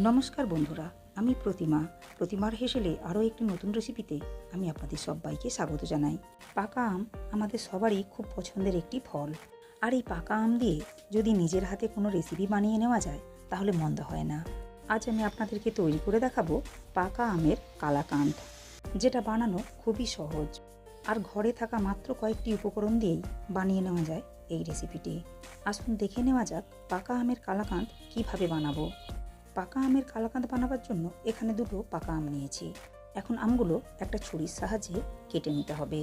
নমস্কার বন্ধুরা, আমি প্রতিমার হেসেলে আরও একটি নতুন রেসিপিতে আমি আপনাদের সবাইকে স্বাগত জানাই। পাকা আম আমাদের সবারই খুব পছন্দের একটি ফল, আর এই পাকা আম দিয়ে যদি নিজের হাতে কোনো রেসিপি বানিয়ে নেওয়া যায় তাহলে মন্দ হয় না। আজ আমি আপনাদেরকে তৈরি করে দেখাবো পাকা আমের কালাকাঁদ, যেটা বানানো খুবই সহজ আর ঘরে থাকা মাত্র কয়েকটি উপকরণ দিয়েই বানিয়ে নেওয়া যায় এই রেসিপিটি। আসুন দেখে নেওয়া যাক পাকা আমের কালাকাঁদ কীভাবে বানাবো। পাকা আমের কালাকাঁদ বানাবার জন্য এখানে দুটো পাকা আম নিয়েছি। এখন আমগুলো একটা ছুরির সাহায্যে কেটে নিতে হবে।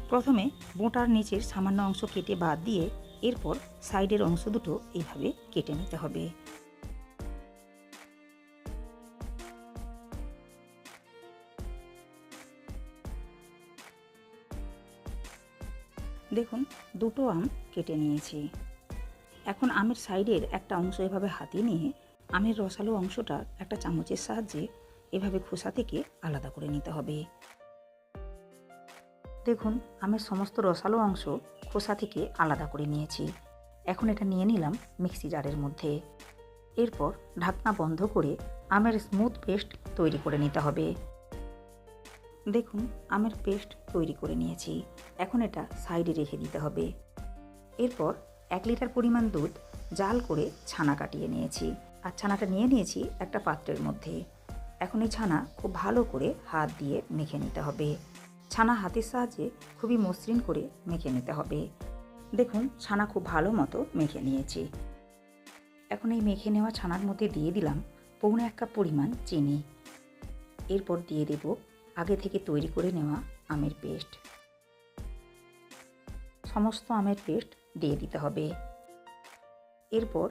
প্রথমে বোঁটার নিচের সামান্য অংশ কেটে বাদ দিয়ে এরপর সাইডের অংশ দুটো এইভাবে কেটে নিতে হবে। দেখুন, দুটো আম কেটে নিয়েছি। এখন আমের সাইডের একটা অংশ এভাবে হাতে নিয়ে আমের রসালো অংশটা একটা চামচের সাহায্যে এভাবে খোসা থেকে আলাদা করে নিতে হবে। দেখুন, আমের সমস্ত রসালো অংশ খোসা থেকে আলাদা করে নিয়েছি। এখন এটা নিয়ে নিলাম মিক্সি জারের মধ্যে। এরপর ঢাকনা বন্ধ করে আমের স্মুথ পেস্ট তৈরি করে নিতে হবে। দেখুন, আমের পেস্ট তৈরি করে নিয়েছি। এখন এটা সাইডে রেখে দিতে হবে। এরপর 1 লিটার পরিমাণ দুধ জাল করে ছানা কাটিয়ে নিয়েছি, আর ছানাটা নিয়ে নিয়েছি একটা পাত্রের মধ্যে। এখন এই ছানা খুব ভালো করে হাত দিয়ে মেখে নিতে হবে। ছানা হাতের সাহায্যে খুবই মসৃণ করে মেখে নিতে হবে। দেখুন, ছানা খুব ভালো মতো মেখে নিয়েছি। এখন এই মেখে নেওয়া ছানার মধ্যে দিয়ে দিলাম 1.25 কাপ পরিমাণ চিনি। এরপর দিয়ে দেব আগে থেকে তৈরি করে নেওয়া আমের পেস্ট। সমস্ত আমের পেস্ট দিয়ে দিতে হবে। এরপর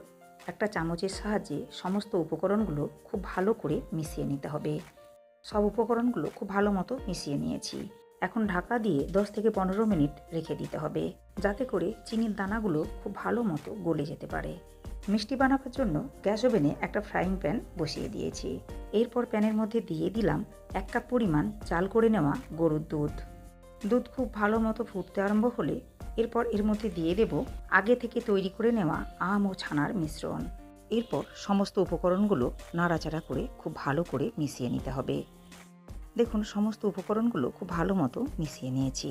একটা চামচের সাহায্যে সমস্ত উপকরণগুলো খুব ভালো করে মিশিয়ে নিতে হবে। সব উপকরণগুলো খুব ভালো মতো মিশিয়ে নিয়েছি। এখন ঢাকা দিয়ে 10 থেকে 15 মিনিট রেখে দিতে হবে, যাতে করে চিনির দানাগুলো খুব ভালো মতো গলে যেতে পারে। মিষ্টি বানাবার জন্য গ্যাস ওভেনে একটা ফ্রাইং প্যান বসিয়ে দিয়েছি। এরপর প্যানের মধ্যে দিয়ে দিলাম 1 কাপ পরিমাণ চাল করে নেওয়া গরুর দুধ। দুধ খুব ভালো মতো ফুটতে আরম্ভ হলে এরপর এর মধ্যে দিয়ে দেব আগে থেকে তৈরি করে নেওয়া আম ও ছানার মিশ্রণ। এরপর সমস্ত উপকরণগুলো নাড়াচাড়া করে খুব ভালো করে মিশিয়ে নিতে হবে। দেখুন, সমস্ত উপকরণগুলো খুব ভালো মতো মিশিয়ে নিয়েছি।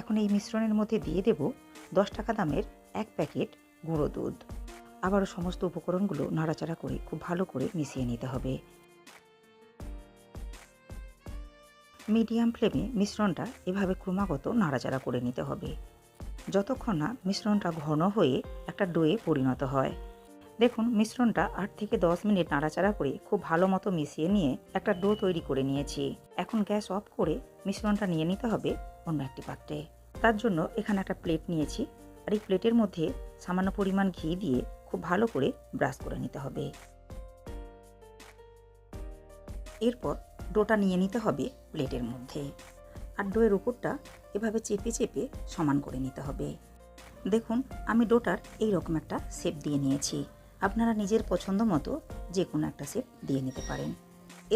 এখন এই মিশ্রণের মধ্যে দিয়ে দেব 10 টাকা দামের 1 প্যাকেট গুঁড়ো দুধ। আবারও সমস্ত উপকরণগুলো নাড়াচাড়া করে খুব ভালো করে মিশিয়ে নিতে হবে। মিডিয়াম ফ্লেমে মিশ্রণটা এভাবে ক্রমাগত নাড়াচাড়া করে নিতে হবে, যতক্ষণ না মিশ্রণটা ঘন হয়ে একটা ডোয়ে পরিণত হয়। দেখুন, মিশ্রণটা 8 থেকে 10 মিনিট নাড়াচাড়া করে খুব ভালো মতো মিশিয়ে নিয়ে একটা ডো তৈরি করে নিয়েছি। এখন গ্যাস অফ করে মিশ্রণটা নিয়ে নিতে হবে অন্য একটি পাত্রে। তার জন্য এখানে একটা প্লেট নিয়েছি, আর এই প্লেটের মধ্যে সামান্য পরিমাণ ঘি দিয়ে খুব ভালো করে ব্রাশ করে নিতে হবে। এরপর ডোটা নিয়ে নিতে হবে প্লেটের মধ্যে, আর ডোয়ের উপরটা এভাবে চেপে চেপে সমান করে নিতে হবে। দেখুন, আমি ডোটার এই রকম একটা শেপ দিয়ে নিয়েছি। আপনারা নিজের পছন্দ মতো যে কোনো একটা শেপ দিয়ে নিতে পারেন।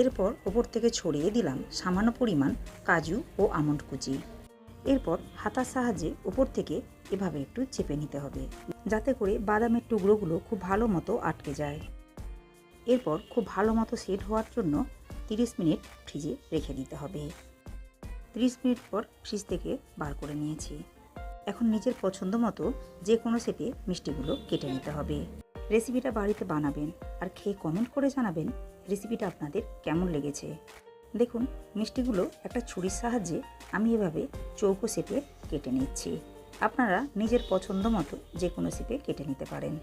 এরপর ওপর থেকে ছড়িয়ে দিলাম সামান্য পরিমাণ কাজু ও আমন্ড কুচি। এরপর হাতার সাহায্যে ওপর থেকে এভাবে একটু চেপে নিতে হবে, যাতে করে বাদামের টুকরোগুলো খুব ভালো মতো আটকে যায়। এরপর খুব ভালো মতো সেট হওয়ার জন্য 30 মিনিট ফ্রিজে রেখে দিতে হবে। 30 মিনিট পর ফ্রিজ থেকে বার করে নিয়েছি। এখন নিজের পছন্দ মতো যে কোনো শেপে মিষ্টিগুলো কেটে নিতে হবে। রেসিপিটা বাড়িতে বানাবেন আর খেয়ে কমেন্ট করে জানাবেন রেসিপিটা আপনাদের কেমন লেগেছে। দেখুন, মিষ্টিগুলো একটা ছুরির সাহায্যে আমি এভাবে চৌকো শেপে কেটে নিচ্ছি। আপনারা নিজের পছন্দ মতো যে কোনো শেপে কেটে নিতে পারেন।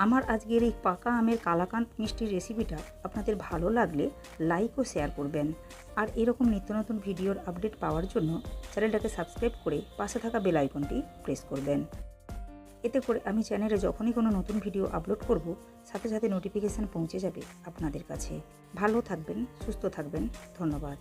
আমার আজকের এই পাকা আমের কালাকাঁদ মিষ্টির রেসিপিটা আপনাদের ভালো লাগলে লাইক ও শেয়ার করবেন, আর এরকম নিত্য নতুন ভিডিওর আপডেট পাওয়ার জন্য চ্যানেলটাকে সাবস্ক্রাইব করে পাশে থাকা বেল আইকনটি প্রেস করবেন। এতে করে আমি চ্যানেলে যখনই কোনো নতুন ভিডিও আপলোড করব, সাথে সাথে নোটিফিকেশান পৌঁছে যাবে আপনাদের কাছে। ভালো থাকবেন, সুস্থ থাকবেন। ধন্যবাদ।